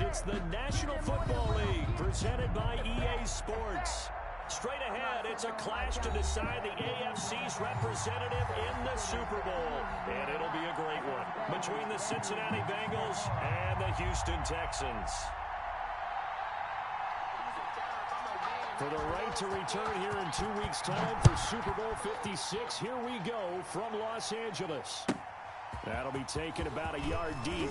It's the National Football League presented by EA Sports. Straight ahead, it's a clash to decide the AFC's representative in the Super Bowl. And it'll be a great one between the Cincinnati Bengals and the Houston Texans. For the right to return here in 2 weeks' time for Super Bowl 56, here we go from Los Angeles. That'll be taken about a yard deep.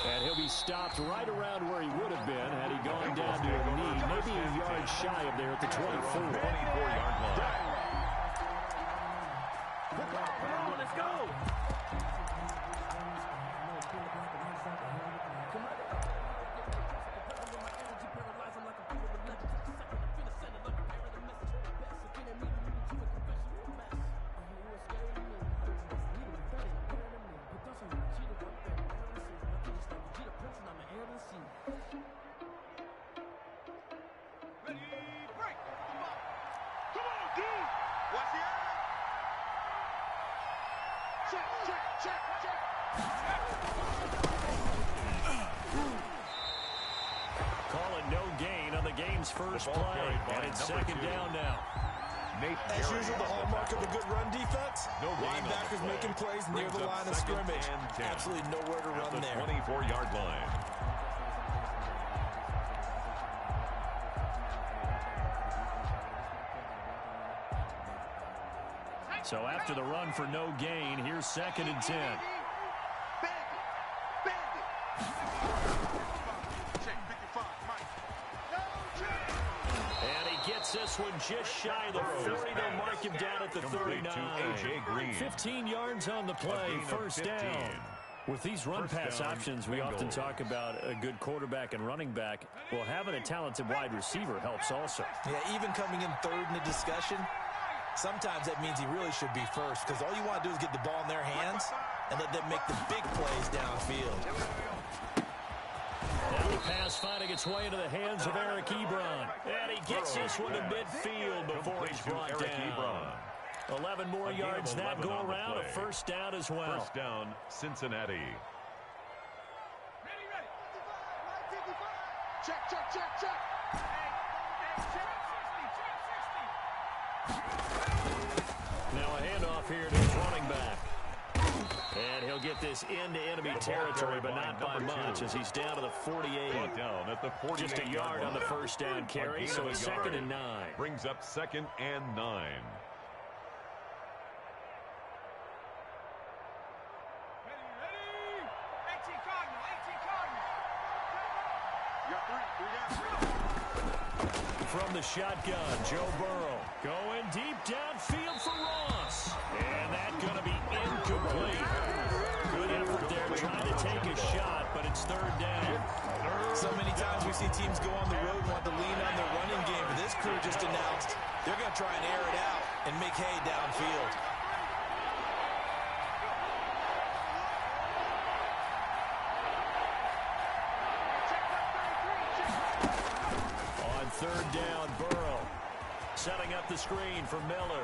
And he'll be stopped right around where he would have been had he gone down to a knee, maybe a yard shy of there at the 24. 24-yard line. Come on, let's go. Calling no gain on the game's first play, and it's second down now. As usual, the hallmark of a good run defense, linebackers making plays near the line of scrimmage. Absolutely nowhere to run there. 24-yard line. So after the run for no gain, here's second and 10. And he gets this one just shy of the 40. They'll mark him down at the 39. 15 yards on the play, first down. With these run-pass options, we often talk about a good quarterback and running back. Well, having a talented wide receiver helps also. Yeah, even coming in third in the discussion, sometimes that means he really should be first, because all you want to do is get the ball in their hands and let them make the big plays downfield. Now the pass finding its way into the hands of Eric Ebron. And he gets this one to midfield before he's brought down. 11 more yards that go around, a first down as well. First down, Cincinnati. Check. Now a handoff here to his running back. And he'll get this into enemy territory, but not by much, as he's down to the 48. Down at the 48. Just a yard on the first down carry, so it's second and 9. Brings up second and 9. From the shotgun, Joe Burrow going deep downfield for Ross. And that's going to be incomplete. Good effort there trying to take a shot, but it's third down. So many times we see teams go on the road and want to lean on their running game, but this crew just announced they're going to try and air it out and make hay downfield. Third down, Burrow setting up the screen for Miller.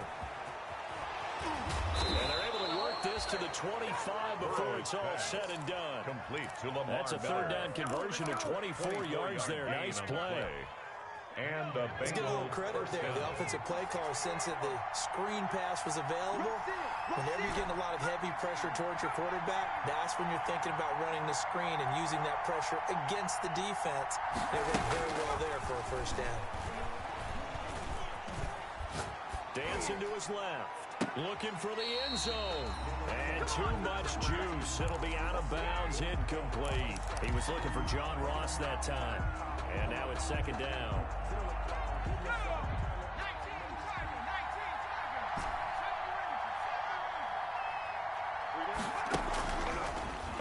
And they're able to work this to the 25 before it's all said and done. Complete to Lamar. That's a third down conversion of 24 yards there. Nice play. And let's get a little credit there. The offensive play caller, since that the screen pass was available, whenever you're getting a lot of heavy pressure towards your quarterback, that's when you're thinking about running the screen and using that pressure against the defense. They went very well there for a first down. Dancing to his left. Looking for the end zone. And too much juice. It'll be out of bounds, incomplete. He was looking for John Ross that time. And now it's second down.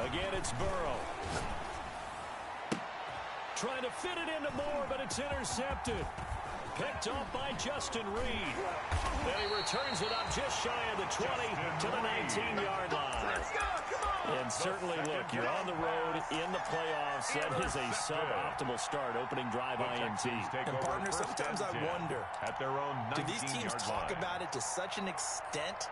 Again, it's Burrow. Trying to fit it into Moore, but it's intercepted. Picked off by Justin Reed. Then he returns it up just shy of the 20 to the 19-yard line. And certainly, look, you're on the road in the playoffs. That is a suboptimal start, opening drive INT. And, partner, sometimes I wonder, at their own do these teams talk about it to such an extent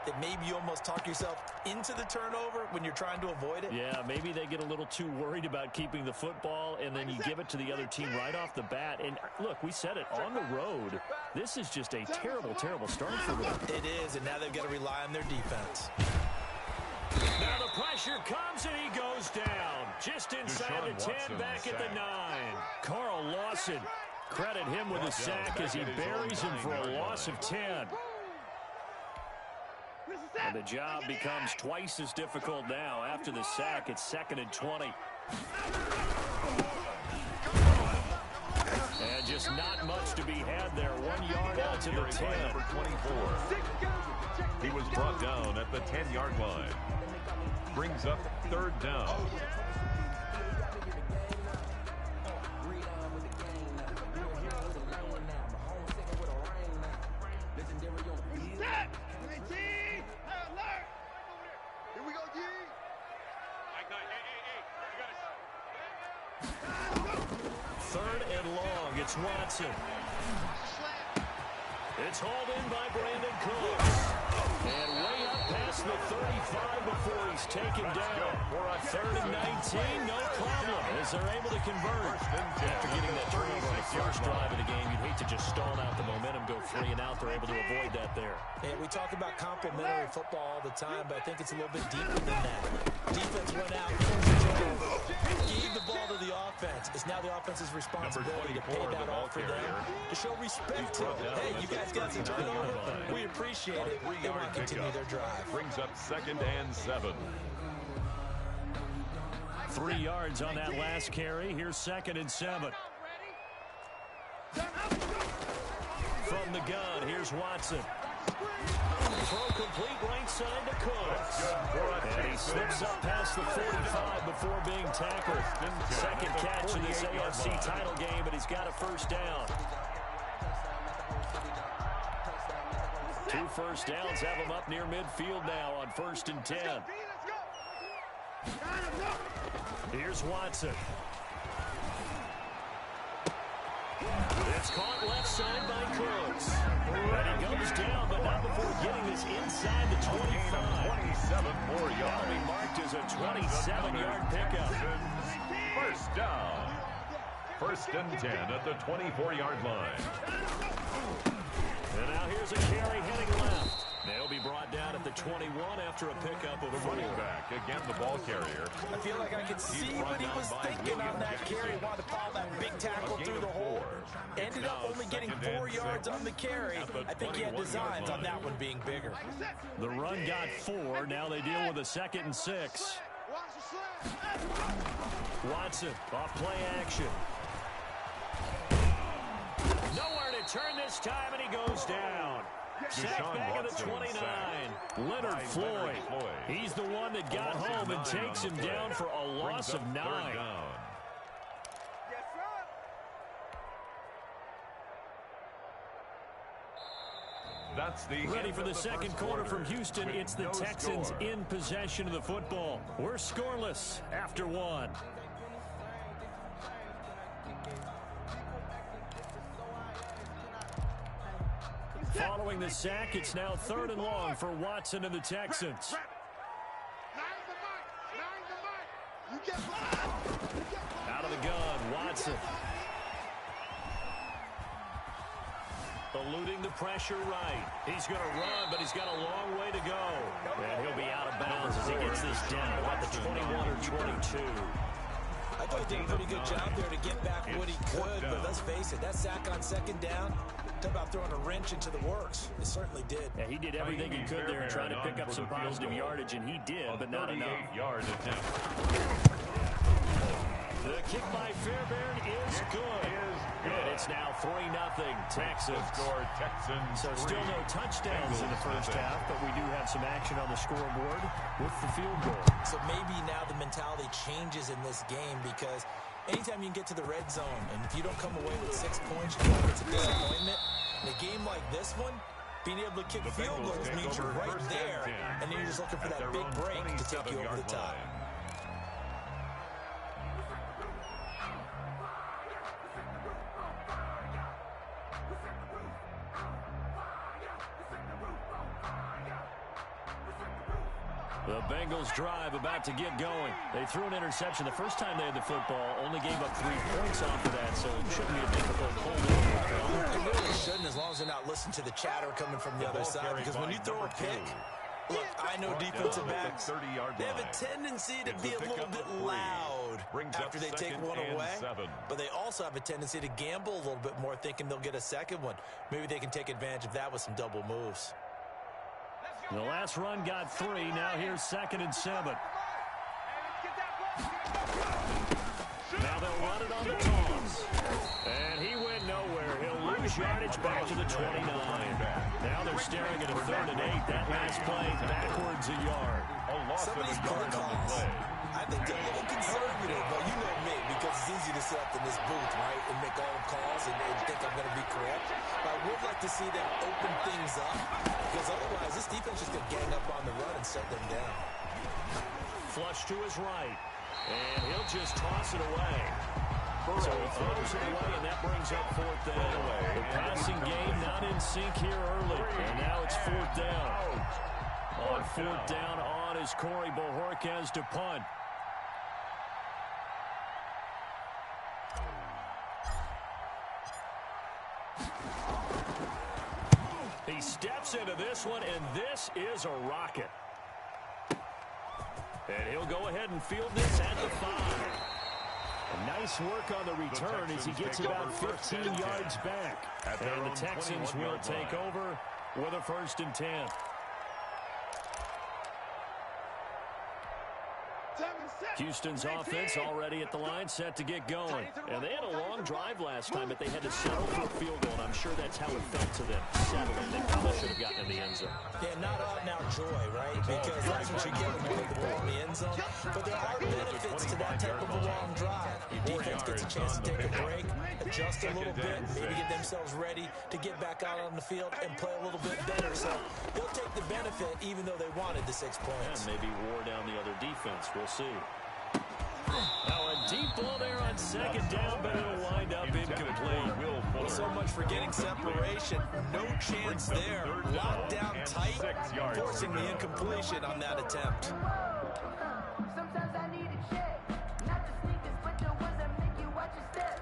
that maybe you almost talk yourself into the turnover when you're trying to avoid it? Yeah, maybe they get a little too worried about keeping the football, and then you give it to the other team right off the bat. And look, we said it, on the road, this is just a terrible, terrible start for them. It is, and now they've got to rely on their defense. Now the pressure comes, and he goes down. Just inside the 10, back at the 9. Carl Lawson, credit him with a sack as he buries him for a loss of 10. And the job becomes twice as difficult now. After the sack, it's 2nd and 20. And just not much to be had there. 1 yard out to the 10. Number 24. He was brought down at the 10-yard line. Brings up 3rd down. It's Watson. It's hauled in by Brandon Cooks. And way up past the 35 before he's taken down. 3rd and 19, no problem, as they're able to convert. After getting that turnover on the first drive of the game, you'd hate to just stall out the momentum, go 3 and out. They're able to avoid that there. Yeah, we talk about complementary football all the time, but I think it's a little bit deeper than that. Defense went out, gave the ball to the offense. It's now the offense's responsibility to pay that off for them, to show respect to them. Hey, you guys got some turnover. We appreciate it. They want to continue their drive. Brings up 2nd and 7. 3 yards on that last carry. Here's 2nd and 7. From the gun, here's Watson. Throw complete right side to Cooks. And he slips up past the 45 before being tackled. 2nd catch in this AFC title game, but he's got a 1st down. 2 first downs have him up near midfield now on 1st and 10. Here's Watson. It's caught left side by Cooks. And he goes down, but not before getting this inside the 25. 27 more yards. That'll be marked as a 27-yard pickup. 1st down. 1st and 10 at the 24-yard line. And now here's a carry heading left. They'll be brought down at the 21 after a pickup of 4. Running back, again the ball carrier. I feel like I could see what he was thinking on that carry. Wanted to follow that big tackle through the hole. Ended up only getting 4 yards on the carry. I think he had designs on that one being bigger. The run got 4. Now they deal with a 2nd and 6. Watson off play action. Nowhere to turn this time, and he goes down. Sack back at the 29. Leonard Floyd. He's the one that got home and takes him down for a loss of 9. That's the Ready for the 2nd quarter from Houston. It's the Texans in possession of the football. We're scoreless after 1. Following the sack, it's now 3rd and long for Watson and the Texans. Out of the gun, Watson. Eluding the pressure right. He's going to run, but he's got a long way to go. And he'll be out of bounds as he gets this down at the 21 or 22. I thought he did a pretty good job there to get back what he could, but let's face it, that sack on 2nd down, talk about throwing a wrench into the works. It certainly did. Yeah, he did everything he could there and trying to pick up some positive yardage, and he did, but not enough. 38-yard attempt. The kick by Fairbairn is good. And it's now 3-0 Texans. Score Texans. So still no touchdowns in the first half, but we do have some action on the scoreboard with the field goal. So maybe now the mentality changes in this game, because anytime you can get to the red zone, and if you don't come away with 6 points, you feel like it's a disappointment. In a game like this one, being able to kick field goals means you're right there, and then you're just looking for that big break to take you over the top. The Bengals drive about to get going. They threw an interception the first time they had the football, only gave up 3 points off of that, so it shouldn't be a difficult holdover. It really shouldn't, as long as they're not listening to the chatter coming from the other side, because when you throw a pick, look, I know defensive backs, they have a tendency to be a little bit loud after they take one away, but they also have a tendency to gamble a little bit more, thinking they'll get a second one. Maybe they can take advantage of that with some double moves. The last run got 3. Now here's 2nd and 7. Now they'll run it on the toss. And he went nowhere. He'll lose yardage back to the 29. Now they're staring at a 3rd and 8. That last play backwards a yard. Some of these play calls, I think they're a little conservative, but you know me, because it's easy to sit up in this booth, right, and make all the calls and think I'm going to be correct. But I would like to see them open things up, because otherwise this defense is going to gang up on the run and set them down. Flush to his right, and he'll just toss it away. So he throws it away, and that brings up 4th down. The passing game not in sync here early, and now it's 4th down. On 4th down on is Corey Bojorquez to punt. He steps into this one, and this is a rocket. And he'll go ahead and field this at the 5. Nice work on the return as he gets about 15 yards back. And the Texans will take over with a 1st and 10. Houston's offense already at the line, set to get going. And they had a long drive last time, but they had to settle for a field goal, and I'm sure that's how it felt to them, settling. They probably should have gotten in the end zone. Yeah, not out-and-out joy, right? Because that's what you get when you put the ball in the end zone. But there are benefits to that type of a long drive. Your defense gets a chance to take a break, adjust a little bit, maybe get themselves ready to get back out on the field and play a little bit better. So they'll take the benefit even though they wanted the 6 points. And maybe wore down the other defense. We'll see. Now a deep ball there on 2nd down, but it'll wind up incomplete. Well, so much for getting separation. No chance there. Locked down tight, forcing the incompletion on that attempt. Sometimes I need a check. Not the sneakers, but the ones that make you watch your step.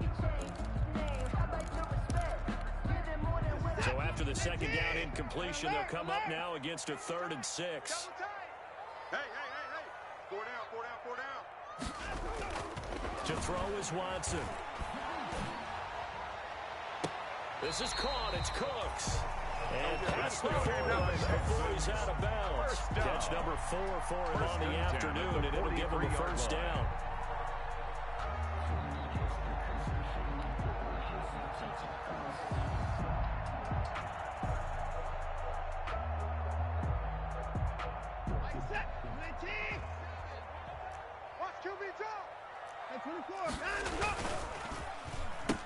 You change name, how about your respect? Give them more than what So after the 2nd down incompletion, they'll come up now against a 3rd and 6. Hey. 4 down. To throw is Watson. This is caught. It's Cooks. And past the 4 before he's out of bounds. Catch number 4 for him on the afternoon, and it'll give him a 1st down.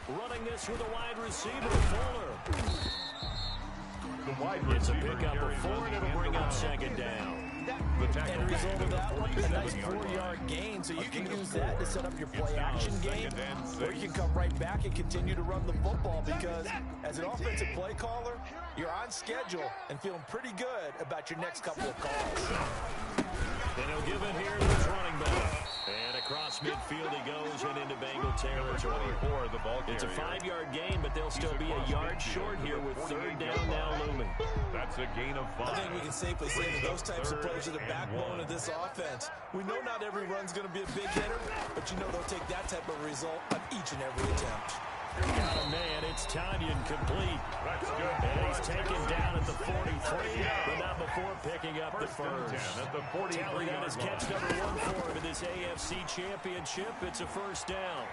Running this with a wide receiver, Fuller. It's a pickup of 4, and it'll bring up 2nd down. And result of that one, a nice 4-yard gain, so you can use that to set up your play-action game, or you can come right back and continue to run the football, because as an offensive play caller, you're on schedule and feeling pretty good about your next couple of calls. And he'll give it here to his running back. And across midfield he goes and into Bengal territory. It's a 5-yard gain, but they'll still be a yard short here with 3rd down now looming. That's a gain of 5. I think we can safely say that those types of plays are the backbone of this offense. We know not every run's going to be a big hitter, but you know they'll take that type of result on each and every attempt. Got a man, it's Tanyan complete. That's good. And he's taken down at the 43, but not before picking up the 1st. At the 43 Tally that is catch number 1 for him in this AFC Championship. It's a 1st down.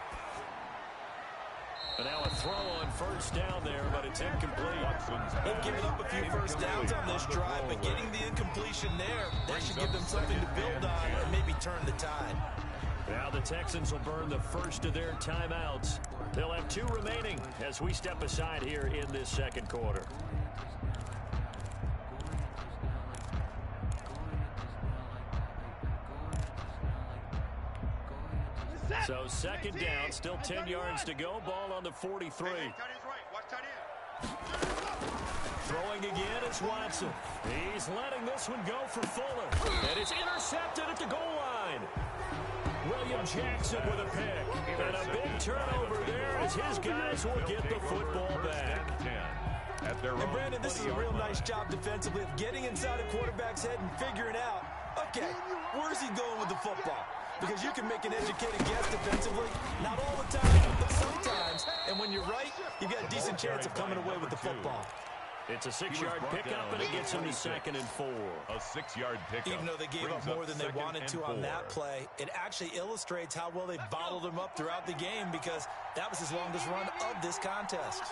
And now a throw on 1st down there, but it's incomplete. They've given up a few 1st downs on this drive, but getting the incompletion there, that should give them something to build on and maybe turn the tide. Now the Texans will burn the first of their timeouts. They'll have 2 remaining as we step aside here in this 2nd quarter. So 2nd down, still 10 yards to go. Ball on the 43. Throwing again is Watson. He's letting this one go for Fuller. And it's intercepted at the goal line. William Jackson with a pick. And a big turnover there as his guys will get the football back. And Brandon, this is a real nice job defensively of getting inside a quarterback's head and figuring out, okay, where's he going with the football? Because you can make an educated guess defensively. Not all the time, but sometimes. And when you're right, you've got a decent chance of coming away with the football. It's a 6-yard pickup, and it gets him to 2nd and 4. A 6-yard pickup. Even though they gave up more than they wanted to on that play, it actually illustrates how well they bottled him up throughout the game because that was his longest run of this contest.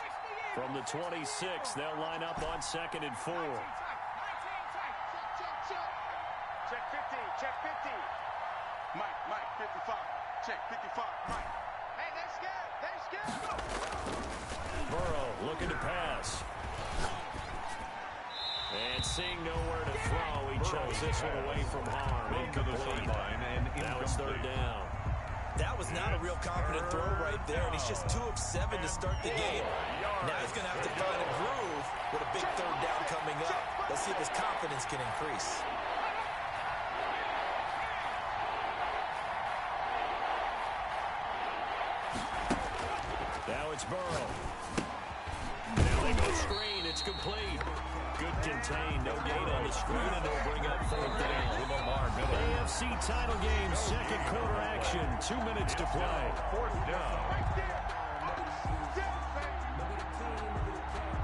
From the 26, they'll line up on 2nd and 4. Check 50, check 50. Mike, 55. Check 55, Mike. Hey, they're scared. Burrow looking to pass. And seeing nowhere to throw, he chucks this one away from harm. Incomplete. Now it's 3rd down. That was not a real confident throw right there, and he's just 2 of 7 to start the game. Now he's going to have to find a groove with a big 3rd down coming up. Let's see if his confidence can increase. Now it's Burrow. Now they go screen. It's complete. Good contain. No gain on the screen, and they'll bring up 4th down. AFC title game, 2nd quarter action. 2 minutes to play. 4th down.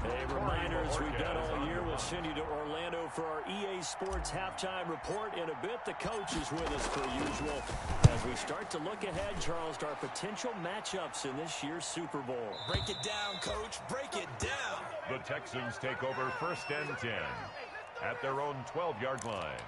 Hey, reminders we've done all year. We'll send you to Orlando for our EA Sports halftime report. In a bit, the coach is with us per usual as we start to look ahead, Charles, to our potential matchups in this year's Super Bowl. Break it down, Coach. Break it down. The Texans take over 1st and 10 at their own 12-yard line.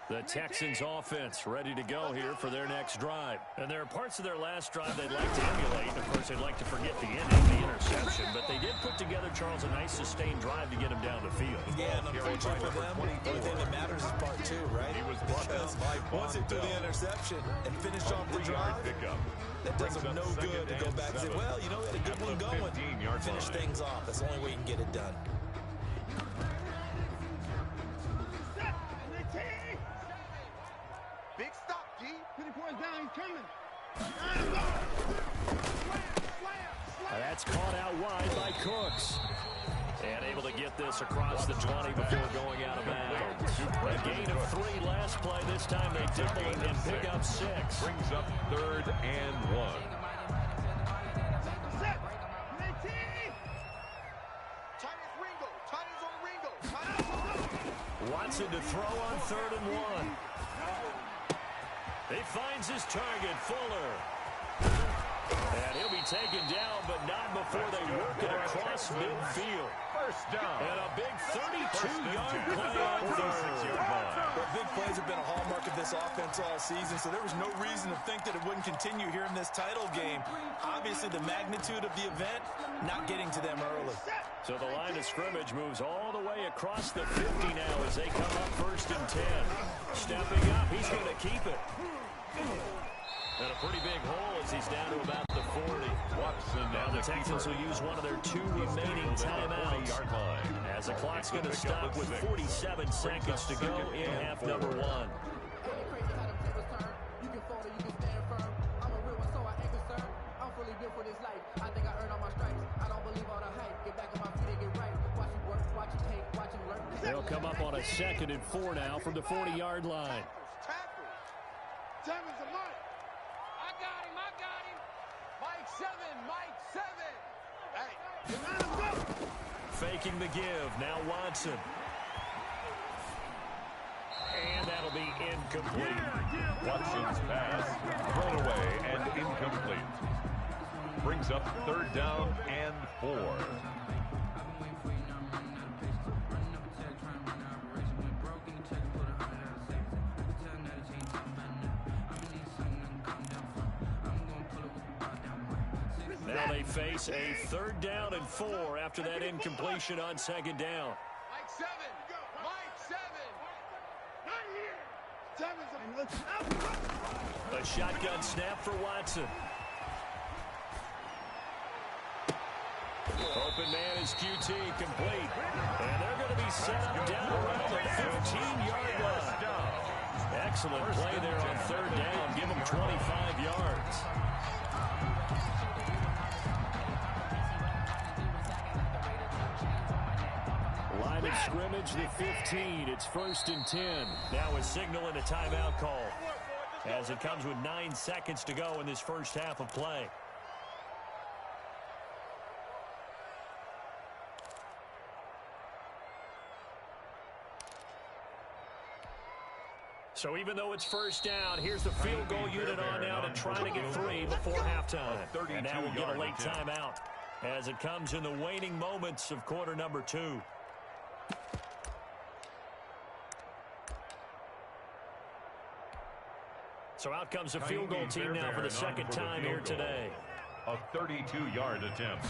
The Texans offense ready to go here for their next drive. And there are parts of their last drive they'd like to emulate. Of course, they'd like to forget the ending, the interception. But they did put together, Charles, a nice sustained drive to get him down the field. Yeah, and unfortunately for them, the only thing that matters is part 2, right? He was brought down by once it threw the interception and finished off the drive, that does them no good to go back and say, well, you know, we had a good one going. Finish things off. That's the only way you can get it done. Big stop, G. 50 points down, he's coming. That's caught out wide by Cooks. And able to get this across the 20 before going out of bounds. A gain of 3 last play. This time they double it and pick up 6. Brings up 3rd and 1. Watson to throw on 3rd and 1. He finds his target, Fuller. And he'll be taken down, but not before they work it across midfield. 1st down. And a big 32-yard play on 3rd. Well, big plays have been a hallmark of this offense all season, so there was no reason to think that it wouldn't continue here in this title game. Obviously, the magnitude of the event not getting to them early. So the line of scrimmage moves all the way across the 50 now as they come up 1st and 10. Stepping up, he's going to keep it. And a pretty big hole as he's down to about the 40. Watson Now the Texans will use one of their 2 remaining timeouts as the clock's going to stop with 47 seconds to go in half number 1. They'll come up on a 2nd and 4 now from the 40-yard line. Tammy's a Mike. I got him. Mike 7. Hey, you let him go. Faking the give. Now Watson. And that'll be incomplete. Watson's pass thrown away and incomplete. Brings up 3rd down and 4. Now they face a 3rd down and 4 after that incompletion on 2nd down. Mike 7. A shotgun snap for Watson. open man is QT complete. And they're going to be set up down around the 15-yard line. Excellent play there on third down. Give them 25 yards. Line of scrimmage, the 15. It's 1st and 10. Now a signal and a timeout call, as it comes with 9 seconds to go in this first half of play. So even though it's first down, here's the field goal unit on now to try to get 3 before halftime. And now we'll get a late timeout as it comes in the waning moments of quarter number 2. So out comes the field goal team now for the second time here today. A 32-yard attempt.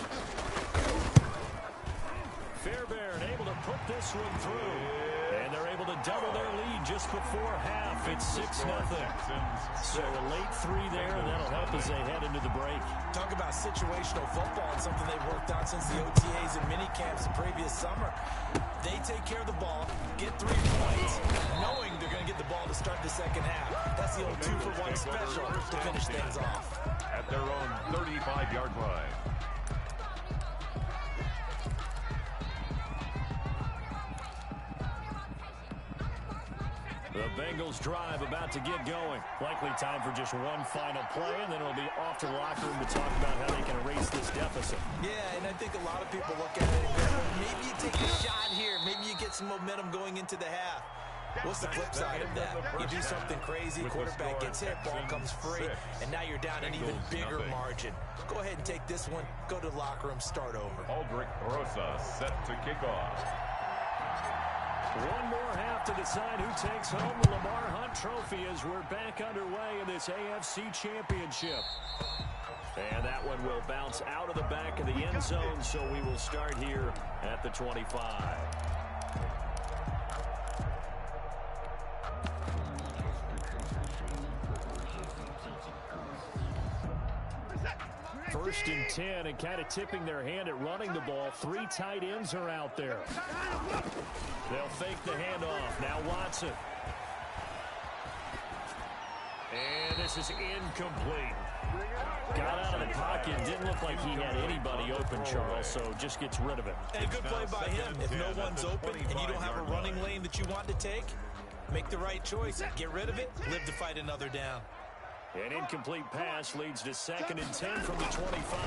Fairbairn able to put this one through. And they're able to double their lead just before half. It's 6-0. So a late 3 there, and that'll help as they head into the break. Talk about situational football and something they've worked on since the OTAs and minicamps the previous summer. They take care of the ball, get 3 points, knowing they're going to get the ball to start the second half. That's the old 2-for-1 special to finish things off. At their own 35-yard line. The Bengals drive about to get going. Likely time for just one final play, and then it'll be off to the locker room to talk about how they can erase this deficit. Yeah, and I think a lot of people look at it and go, well, maybe you take a shot here. Maybe you get some momentum going into the half. What's the flip side of that? You do something crazy, quarterback gets hit, ball comes free, and now you're down an even bigger margin. Go ahead and take this one, go to the locker room, start over. Aldrich Rosa set to kick off. One more half to decide who takes home the Lamar Hunt Trophy as we're back underway in this AFC Championship. And that one will bounce out of the back of the end zone, so we will start here at the 25. First and 10, and kind of tipping their hand at running the ball. 3 tight ends are out there. They'll fake the handoff. Now Watson. And this is incomplete. Got out of the pocket. Didn't look like he had anybody open, Charles, so just gets rid of it. And a good play by him. If no one's open and you don't have a running lane that you want to take, make the right choice. Get rid of it. Live to fight another down. An incomplete pass leads to 2nd and 10 from the 25.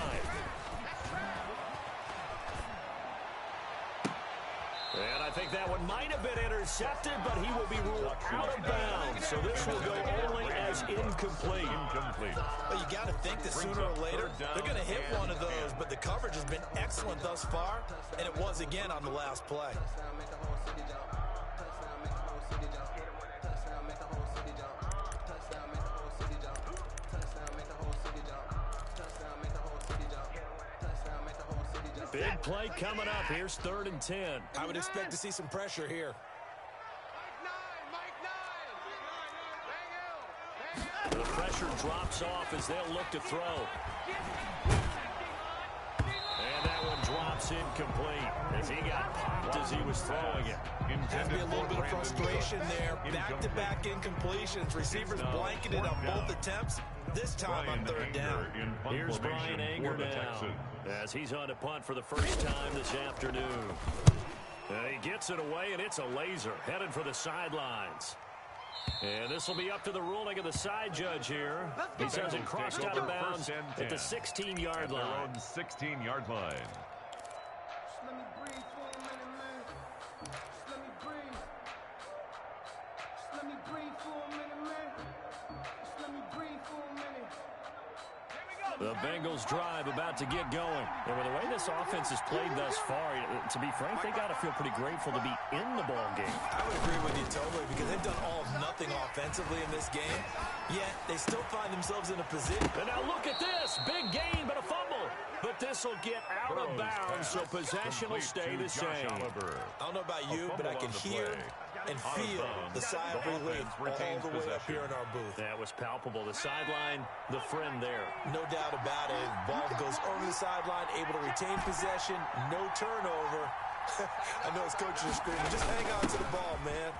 And I think that one might have been intercepted, but he will be ruled out of bounds. So this will go only as incomplete. Well, you got to think that sooner or later they're going to hit one of those, but the coverage has been excellent thus far, and it was again on the last play. Big play coming up. Here's 3rd and 10. I would expect to see some pressure here. The pressure drops off as they'll look to throw. And that one drops incomplete as he got popped as he was throwing it. Has to be a little bit of frustration there. Back-to-back incompletions. Receivers blanketed on both attempts. This time on 3rd down. Here's Brian Anger now as he's on to punt for the first time this afternoon. He gets it away, and it's a laser headed for the sidelines. And this will be up to the ruling of the side judge here. He says it crossed out of bounds at the 16-yard line. Their own 16-yard line. Let me breathe for a minute, man. Just let me breathe. Just let me breathe for a minute, man. Just let me breathe for a minute. The Bengals drive about to get going. And with the way this offense has played thus far, to be frank, they got to feel pretty grateful to be in the ball game. I would agree with you totally because they've done all of nothing offensively in this game, yet they still find themselves in a position. And now look at this. Big gain, but a fumble. But this will get out of bounds, so possession will stay the same. I don't know about you, but I can hear and feel the sigh of relief all the way up here in our booth. That was palpable. The sideline, the friend there. No doubt about it. Ball goes over the sideline, able to retain possession, no turnover. I know his coaches are screaming, just hang on to the ball, man.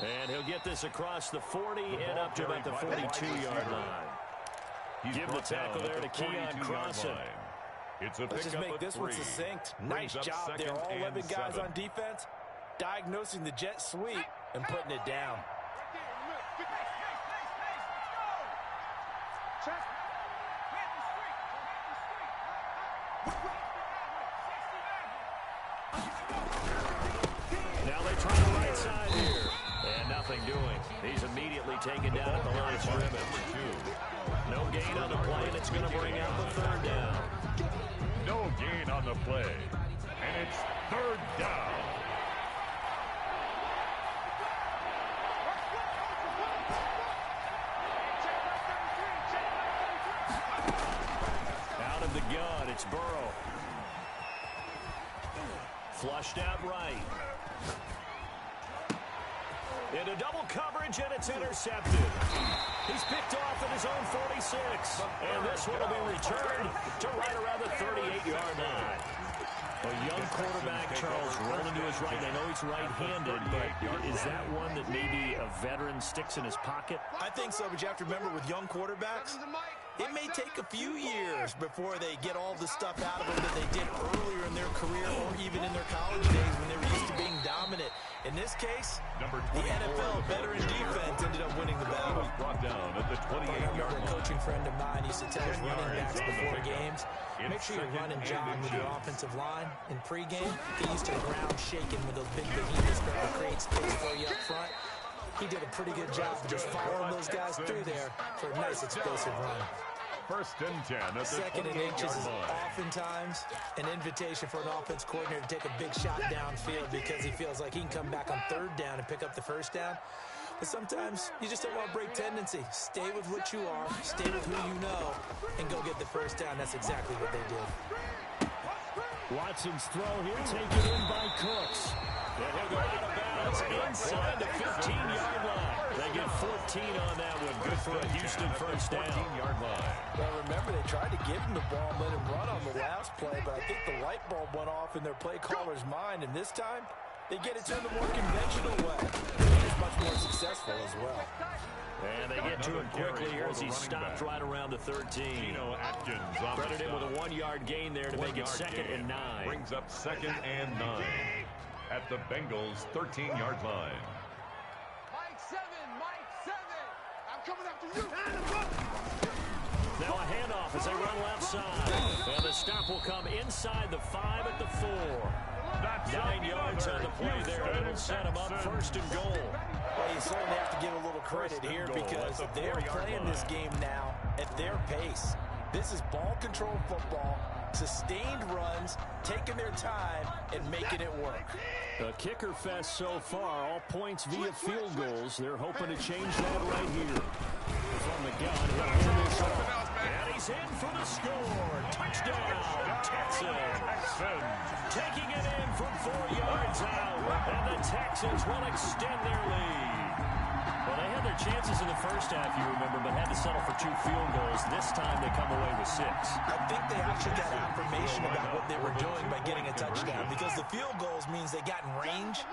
And he'll get this across the 40 and up to about the 42-yard line. Give the tackle there to Keon Crossan. It's a Let's just make this one succinct. Nice job there, all 11 guys on defense, diagnosing the jet sweep and putting it down. Now they try the right side here. And nothing doing. He's immediately taken down at the line of scrimmage. No gain on the play, and it's going to bring out the third down. No gain on the play. And it's third down. Out of the gun, it's Burrow. Flushed out right. Into double coverage, and it's intercepted. He's picked off at his own 46. And this one will be returned to right around the 38-yard line. A young quarterback, Charles, rolling to his right. I know he's right-handed, but is that one that maybe a veteran sticks in his pocket? I think so, but you have to remember with young quarterbacks, it may take a few years before they get all the stuff out of them that they did earlier in their career or even in their college days when they were used to being dominant. In this case, the NFL veteran defense ended up winning the battle. Brought down at the 28-yard line. A coaching friend of mine used to tell his running backs before games, make sure you run and jog with your offensive line in pregame. He used to ground shaking with those big behemoths to create space for you up front. He did a pretty good job of just following those guys through there for a nice explosive run. First and 10 at the Second and inches 28-yard is line. oftentimes an invitation for an offense coordinator to take a big shot downfield because he feels like he can come back on third down and pick up the first down. But sometimes you just don't want to break tendency. Stay with what you are, stay with who you know, and go get the first down. That's exactly what they did. Watson's throw here taken in by Cooks. And he'll go out of bounds inside the 15-yard line. They get 14 on that one. Good for a Houston first down. 14-yard line. Well, remember, they tried to give him the ball and let him run on the last play, but I think the light bulb went off in their play caller's mind, and this time they get it to him the more conventional way. It's much more successful as well. And they get to him quickly here as he stopped right around the 13. Atkins on Credited with a 1-yard gain there to make it second and 9. Brings up second and 9 at the Bengals' 13-yard line. Mike 7, Mike 7. I'm coming after you. Now a handoff as they run left side. And the stop will come inside the 5 at the 4. 9 yards on the play there. It'll set him up first and goal. Well, you certainly have to give a little credit here because they're playing this game now at their pace. This is ball control football, sustained runs, taking their time, and making it work. A kicker fest so far, all points via field goals. They're hoping to change that right here. From the gun, he'll hold this up. And he's in for the score. Touchdown, Texans. Taking it in from 4 yards out. And the Texans will extend their lead. Well, they had their chances in the first half, you remember, but had to settle for 2 field goals. This time they come away with 6. I think they actually got affirmation about what they were doing by getting a touchdown because the field goals means they got in range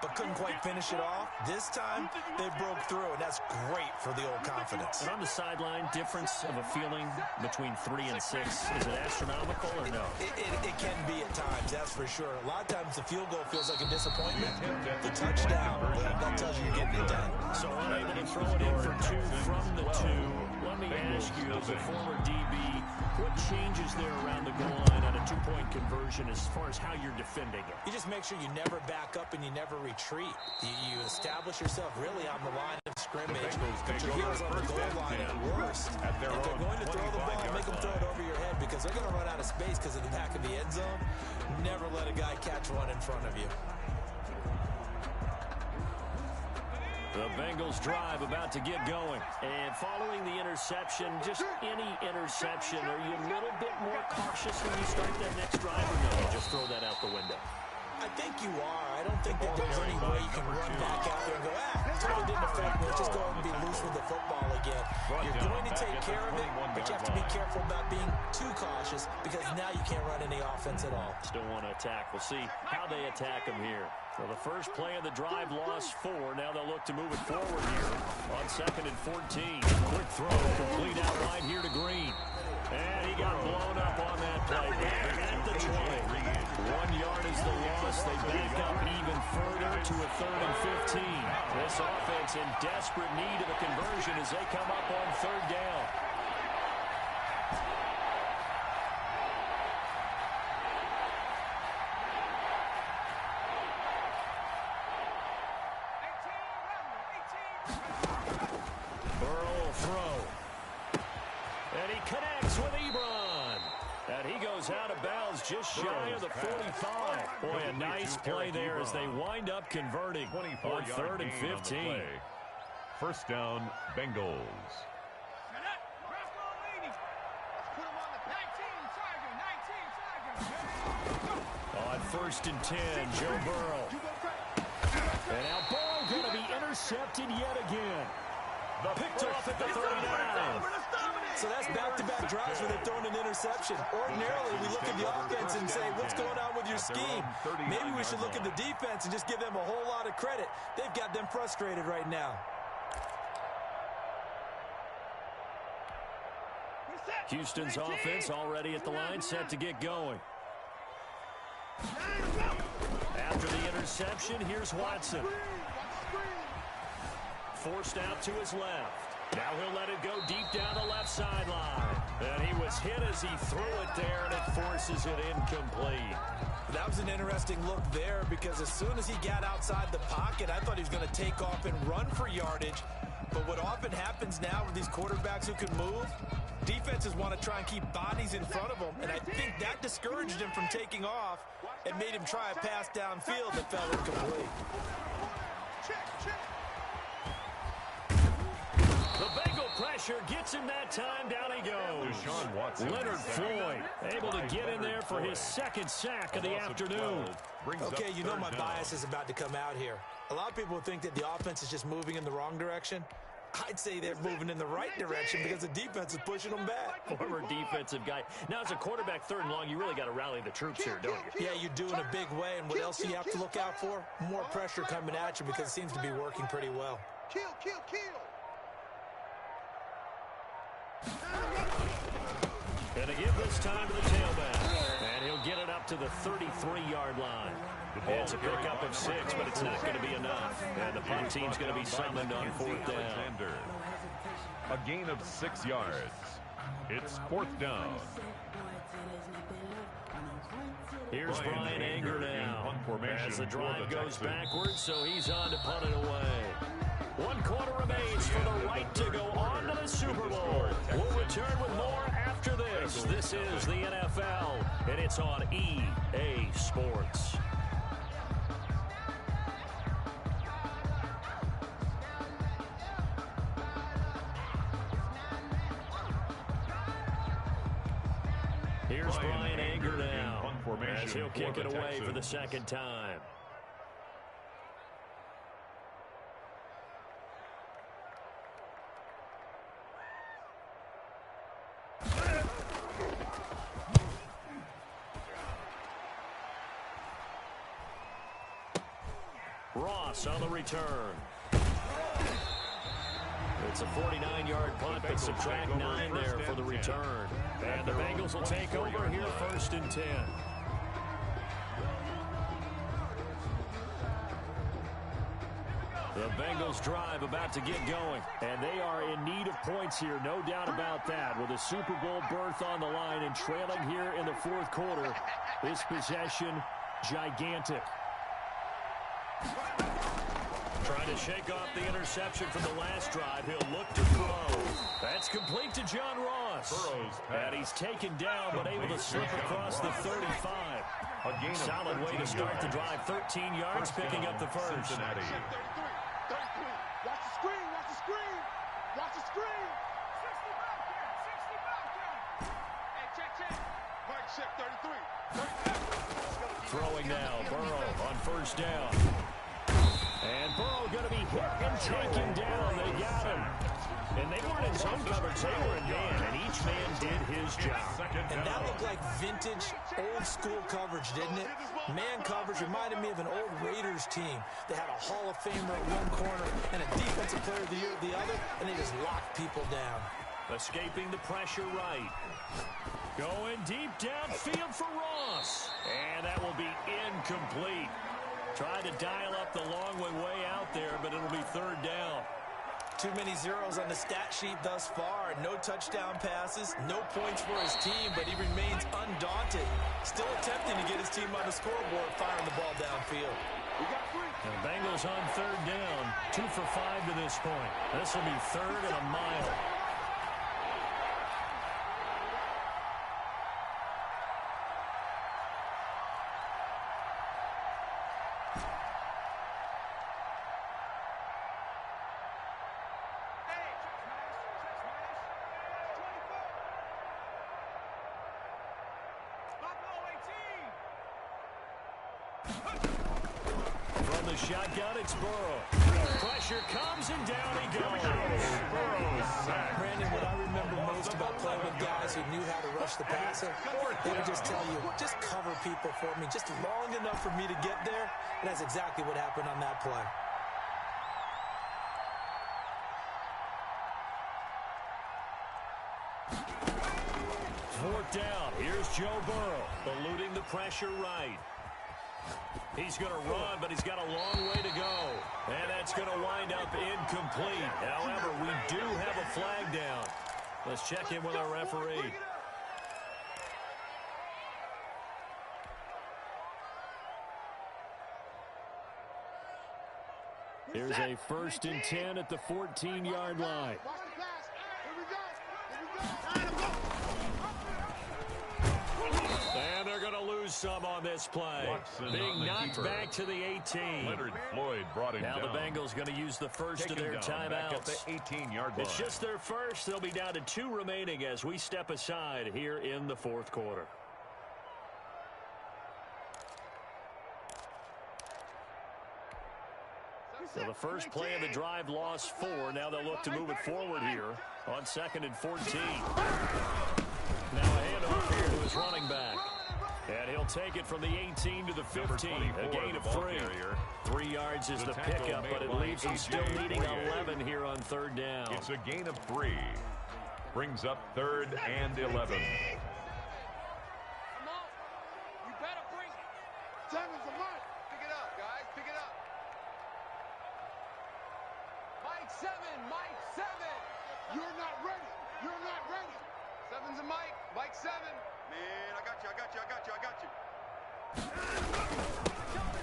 but couldn't quite finish it off. This time, they broke through, and that's great for the old confidence. And on the sideline, difference of a feeling between 3 and 6, is it astronomical or no? It can be at times, that's for sure. A lot of times the field goal feels like a disappointment. The touchdown, well, that tells you you're getting it done. So unable to throw it in for 2 from the 2. Let me ask you, as a former DB, what changes there around the goal line on a 2-point conversion as far as how you're defending it? You just make sure you never back up and you never retreat. You establish yourself really on the line of scrimmage. Put your heels on the goal line at worst. If they're going to throw the ball, make them throw it over your head because they're going to run out of space because of the back of the end zone. Never let a guy catch one in front of you. The Bengals drive about to get going. And following the interception, just any interception, are you a little bit more cautious when you start that next drive or no? You just throw that out the window? I think you are. I don't think that there's any way you can run back out there and go, totally didn't affect me. Let's just go ahead and be loose with the football again. You're going to take care of it, but you have to be careful about being too cautious because now you can't run any offense at all. Still want to attack. We'll see how they attack him here. So the first play of the drive lost 4. Now they'll look to move it forward here on 2nd and 14. Quick throw, complete out wide here to Green. And he got blown up on that play. Back at the 20. 1 yard is the loss. They back up even further to a 3rd and 15. This offense in desperate need of a conversion as they come up on 3rd down. Burrow will throw. And he connects with Ebron. And he goes out of bounds just shy of the 45. Boy, a nice play there as they wind up converting on 3rd and 15. First down, Bengals. On 1st and 10, Joe Burrow. And now Burrow going to be intercepted yet again. Picked off at the 39. So that's back-to-back drives where they've thrown an interception. Ordinarily, we look at the offense and say, what's going on with your scheme? Maybe we should look at the defense and just give them a whole lot of credit. They've got them frustrated right now. Houston's offense already at the line, set to get going. After the interception, here's Watson. Forced out to his left. Now he'll let it go deep down the left sideline. And he was hit as he threw it there, and it forces it incomplete. That was an interesting look there because as soon as he got outside the pocket, I thought he was going to take off and run for yardage. But what often happens now with these quarterbacks who can move, defenses want to try and keep bodies in front of them, and I think that discouraged him from taking off and made him try a pass downfield that fell incomplete. The Bengal pressure gets him that time. Down he goes. Leonard Floyd able to get in there for his 2nd sack of the afternoon. Okay, you know my bias is about to come out here. A lot of people think that the offense is just moving in the wrong direction. I'd say they're moving in the right direction because the defense is pushing them back. Former defensive guy. Now, as a quarterback 3rd and long, you really got to rally the troops here, don't you? Yeah, you do in a big way. And what else do you have to look out for? More pressure coming at you because it seems to be working pretty well. Kill. Gonna give this time to the tailback. And he'll get it up to the 33-yard line. It's a pickup of 6, but it's not going to be enough. And the punt team's going to be summoned on 4th down. A gain of 6 yards. It's 4th down. Here's Brian Anger now. As the drive goes backwards, so he's on to punt it away. 1 quarter remains for the right to go on to the Super Bowl. We'll return with more after this. This is the NFL, and it's on EA Sports. Here's Brian Anger now, as he'll kick it away for the 2nd time. Ross on the return. It's a 49-yard punt, but subtract 9 there for the return. And the Bengals will take over here 1st and 10. The Bengals drive about to get going, and they are in need of points here, no doubt about that. With a Super Bowl berth on the line and trailing here in the 4th quarter, this possession gigantic. Trying to shake off the interception from the last drive. He'll look to throw. That's complete to John Ross. And he's taken down, but able to slip across the 35. Solid way to start the drive. 13 yards, picking up the first. Cincinnati. 33. Watch the screen. Watch the screen. Watch the screen. 60 back there. 60 back there. Hey, check. Mark, Check 33. Throwing now, Burrow on first down. And Burrow going to be hit and taken down. They got him. And they weren't in zone coverage. They were in man, and each man did his job. And that looked like vintage, old-school coverage, didn't it? Man coverage reminded me of an old Raiders team. They had a Hall of Famer at one corner and a Defensive Player of the Year at the other, and they just locked people down. Escaping the pressure right. Going deep downfield for Ross. And that will be incomplete. Tried to dial up the long way out there, but it'll be third down. Too many zeros on the stat sheet thus far. No touchdown passes, no points for his team, but he remains undaunted. Still attempting to get his team on the scoreboard, firing the ball downfield. And the Bengals on third down. 2 for 5 to this point. This will be third and a mile. From the shotgun, it's Burrow. Pressure comes, and down he goes. Brandon, what I remember most about playing with guys who knew how to rush the passer, they would just tell you, just cover people for me, just long enough for me to get there. And that's exactly what happened on that play. Fourth down. Here's Joe Burrow, eluding the pressure right. He's going to run, but he's got a long way to go. And that's going to wind up incomplete. However, we do have a flag down. Let's check in with our referee. Here's a 1st and 10 at the 14-yard line. And they're going to lose some on this play. Watson being knocked back to the 18. Leonard Floyd brought him now down. The Bengals going to use the first of their timeouts. At the 18-yard line. It's just their first. They'll be down to 2 remaining as we step aside here in the 4th quarter. So the first play of the drive lost 4. Now they'll look to move it forward here on 2nd and 14. Now a handoff here to his running back. And he'll take it from the 18 to the 15. A gain of 3. 3 yards is the pickup, but it leaves him still needing 11 here on 3rd down. It's a gain of 3. Brings up 3rd and 11. Come on. You better bring it. 7's a mark. Pick it up, guys. Pick it up. Mike 7. Mike 7. You're not ready. You're not ready. 7's a Mike. Mike 7. Man, I got you. I got you. I got you. I got you.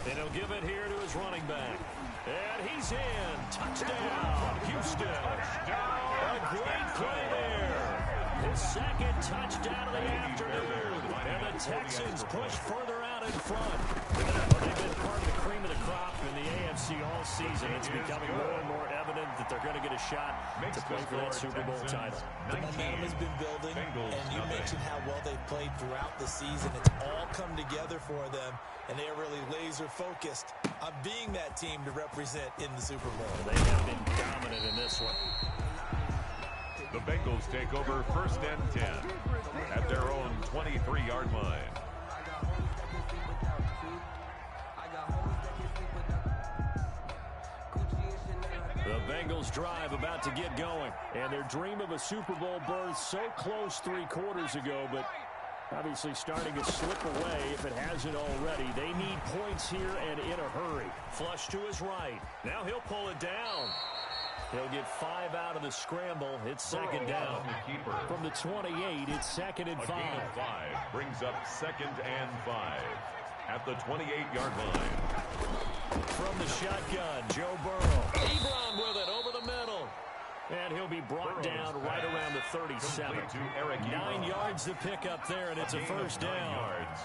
And he'll give it here to his running back. And he's in. Touchdown, Houston. A great play there. His 2nd touchdown of the afternoon. And the Texans push further out in front. They've been part of the cream of the crop in the AFC all season. It's becoming more and more evident that they're going to get a shot to play for that Super Bowl title. The momentum has been building, and you mentioned how well they've played throughout the season. It's all come together for them, and they are really laser-focused on being that team to represent in the Super Bowl. They have been dominant in this one. The Bengals take over 1st and 10 at their own 23-yard line. The Bengals drive about to get going, and their dream of a Super Bowl berth so close 3 quarters ago, but obviously starting to slip away if it hasn't already. They need points here and in a hurry. Flush to his right. Now he'll pull it down. He'll get 5 out of the scramble. It's 2nd down. From the 28, it's 2nd and 5. A gain of 5 brings up 2nd and 5 at the 28-yard line. From the shotgun, Joe Burrow. Ebron with it over the middle. And he'll be brought down right around the 37. 9 yards to pick up there, and it's a 1st down. Yards.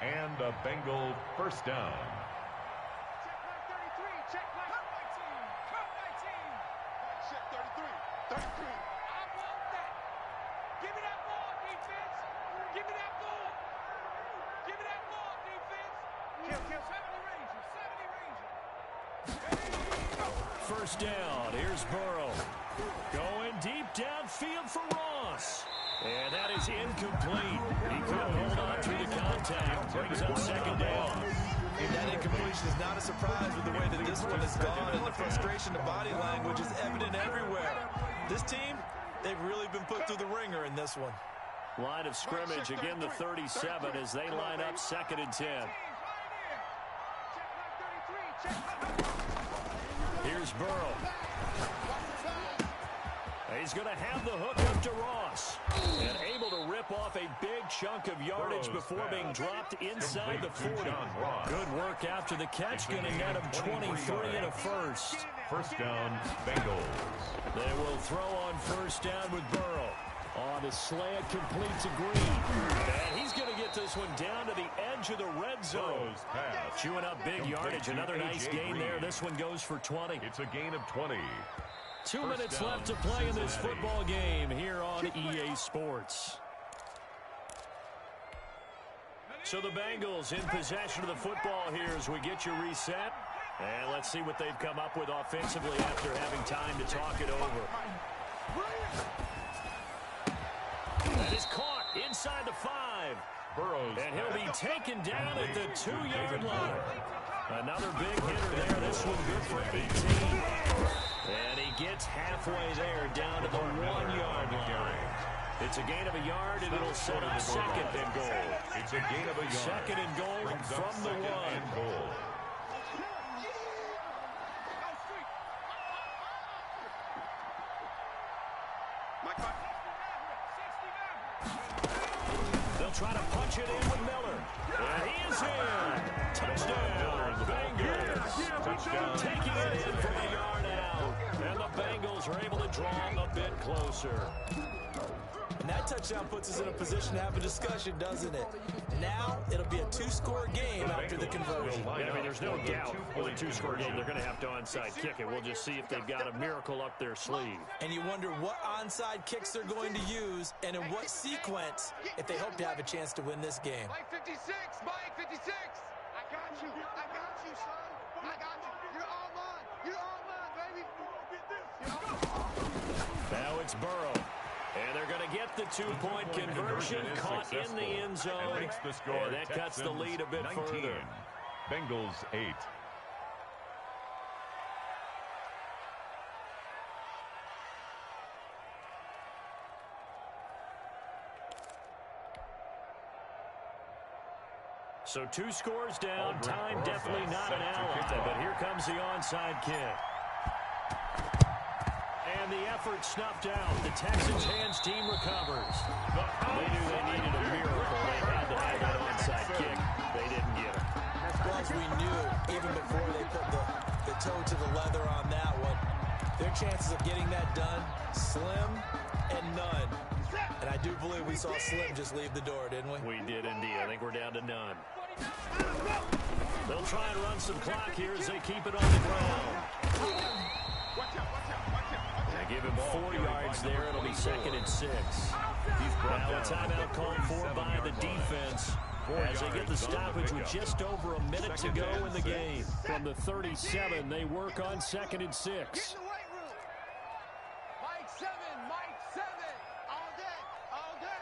And a Bengal 1st down. Check my 33. Check my 19. Check 33. 33. I want that. Give me that ball, defense. Give me that ball. First down. Here's Burrow. Going deep downfield for Ross. And that is incomplete. He couldn't hold on through the contact. Brings up second down. And that incompletion is not a surprise with the way that this one has gone, and the frustration, the body language is evident everywhere. This team, they've really been put through the ringer in this one. Line of scrimmage, again the 37 as they line up 2nd and 10. Here's Burrow. He's going to have the hook up to Ross. And able to rip off a big chunk of yardage before being dropped inside the 40. Good work after the catch. Going to net him 23 and a first. First down, Bengals. They will throw on first down with Burrow. On a slant, complete to Green. And he's going to get this one down to the edge of the red zone. Chewing up big yardage. Another nice gain there. This one goes for 20. It's a gain of 20. 2 minutes left to play in this football game here on EA Sports. So the Bengals in possession of the football here as we get you reset. And let's see what they've come up with offensively after having time to talk it over. That is caught inside the 5. Burrows. And he'll be taken down at the 2-yard line. Another big hitter there. This one good for 18. And he gets halfway there down to the 1-yard line. It's a gain of a yard, and it'll set up 2nd and goal. It's a gain of a yard. 2nd and goal from the 1. They'll try to punch it in with Miller. And he is in. Touchdown, Bengals. Touchdown. Taking it in from a yard out. And the Bengals are able to draw a bit closer. And that touchdown puts us in a position to have a discussion, doesn't it? Now it'll be a 2-score game after the conversion. Yeah, I mean, there's no doubt with a 2-score game, they're going to have to onside kick it. We'll just see if they've got a miracle up their sleeve. And you wonder what onside kicks they're going to use and in what sequence if they hope to have a chance to win this game. Mike 56, Mike 56. I got you, son. I got you. You're all mine. You're all mine, baby. Now it's Burrow. And they're going to get the 2-point conversion, caught in the end zone. And that cuts the lead a bit 19. further. Bengals 8. So 2 scores down, time definitely not an ally, but here comes the onside kick. And the effort snuffed out. The Texans' hands team recovers. They knew they needed a miracle. They had to have that onside kick. They didn't get it. Well, as we knew, even before they put the toe to the leather on that one, their chances of getting that done, slim and none. And I do believe we saw Slim just leave the door, didn't we? We did indeed. I think we're down to none. They'll try and run some clock here as they keep it on the ground. They give him 4 yards there. It'll be 2nd and 6. Now a timeout called for by the defense as they get the stoppage with just over a minute to go in the game. From the 37, they work on 2nd and 6. Mike 7, Mike 7. All day, all day.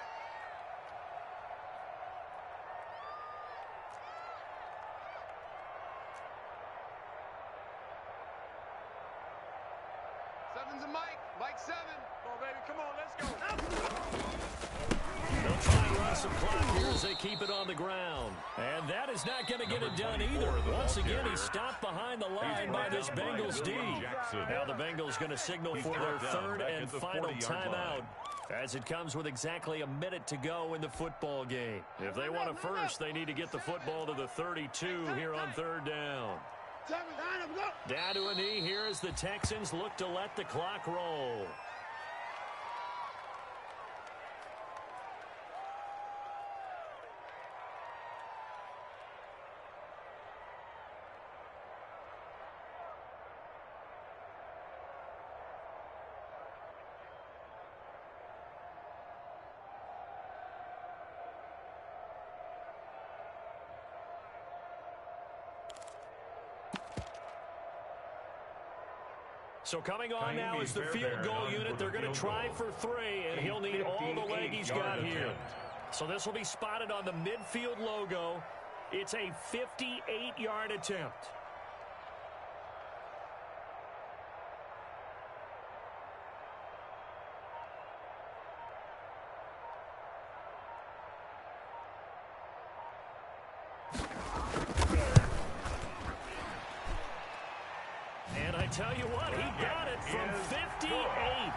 Seven's a Mike, Mike 7. Oh, baby, come on, let's go. They'll try and run some clock here as they keep it on the ground. And that is not going to get it done either. Once again, he's stopped behind the line by this Bengals D. Now the Bengals going to signal for their 3rd and final timeout as it comes with exactly a minute to go in the football game. If they want a first, they need to get the football to the 32 here on 3rd down. Down to a knee here as the Texans look to let the clock roll. So coming on now is the field goal unit. They're going to try for 3, and he'll need all the leg he's got here. So this will be spotted on the midfield logo. It's a 58-yard attempt. And I tell you what, he got it from 58.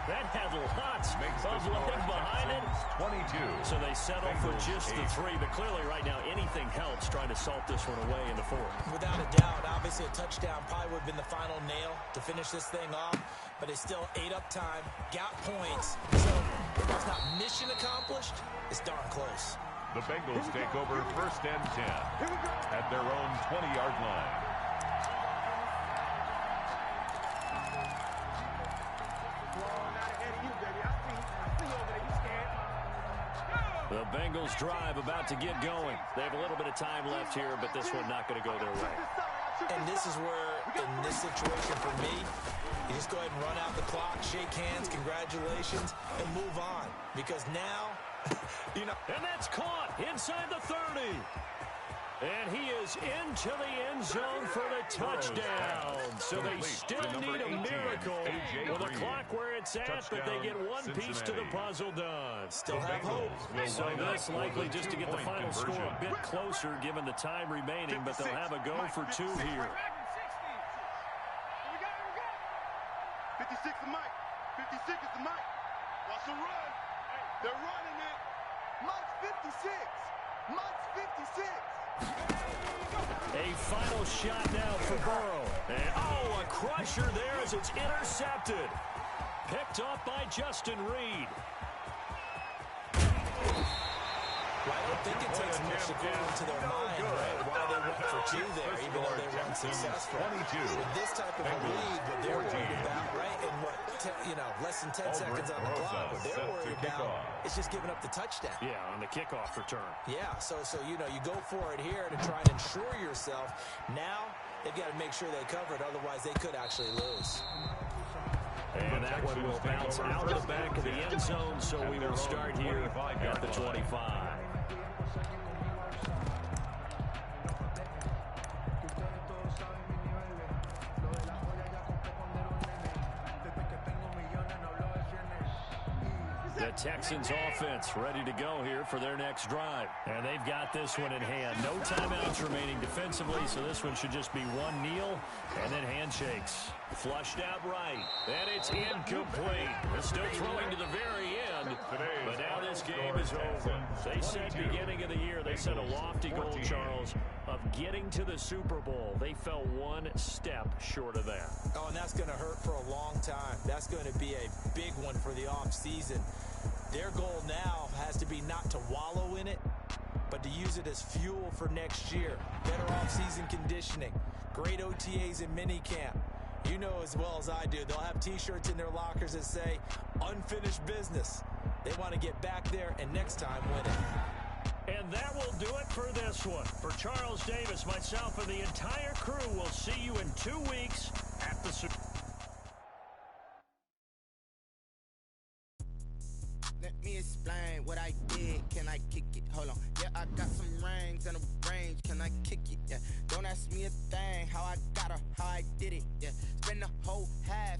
That had lots of leg behind it. 22. So they settle for just the 3, but clearly right now anything helps trying to salt this one away in the 4th. Without a doubt, obviously a touchdown probably would have been the final nail to finish this thing off, but it's still ate up time, got points, so if it's not mission accomplished, it's darn close. The Bengals take over 1st and 10 at their own 20-yard line. The Bengals drive about to get going. They have a little bit of time left here, but this one not going to go their way. And this is where, in this situation for me, you just go ahead and run out the clock, shake hands, congratulations, and move on. Because now, And that's caught inside the 30. And he is into the end zone for the touchdown. So they still need a miracle with the clock where it's at, but they get one piece to the puzzle done. Still have hope. So this likely just to get the final score a bit closer given the time remaining, but they'll have a go for 2 here. 56 is Mike. 56 is the Mike. Watch the run. They're running it. Mike's 56. Mike's 56. A final shot now for Burrow. And, a crusher there as it's intercepted. Picked off by Justin Reed. Well, I don't think it takes much to go into their mind, right, why they went for 2 there, even though they were unsuccessful. With this type of a lead, what they're worried about, right, and what, less than 10 seconds on the clock, what they're worried about is just giving up the touchdown. Yeah, on the kickoff return. Yeah, so you go for it here to try and ensure yourself. Now, they've got to make sure they cover it, otherwise they could actually lose. And that one will bounce out of the back of the end zone, so we will start here at the 25. The Texans offense ready to go here for their next drive. And they've got this one in hand. No timeouts remaining defensively, so this one should just be one kneel and then handshakes. Flushed out right. And it's incomplete. They're still throwing to the very end. But now this game is over. They said beginning of the year, they set a lofty goal, Charles, of getting to the Super Bowl. They fell one step short of that. Oh, and that's going to hurt for a long time. That's going to be a big one for the offseason. Their goal now has to be not to wallow in it, but to use it as fuel for next year. Better offseason conditioning, great OTAs and minicamp. You know as well as I do, they'll have T-shirts in their lockers that say, unfinished business. They want to get back there and next time win it. And that will do it for this one. For Charles Davis, myself, and the entire crew, we'll see you in 2 weeks at the Super Bowl. Let me explain what I did. Can I kick it? Hold on. Yeah, I got some rings and a range. Can I kick it? Yeah. Don't ask me a thing. How I got her, how I did it. Yeah. Spend the whole half.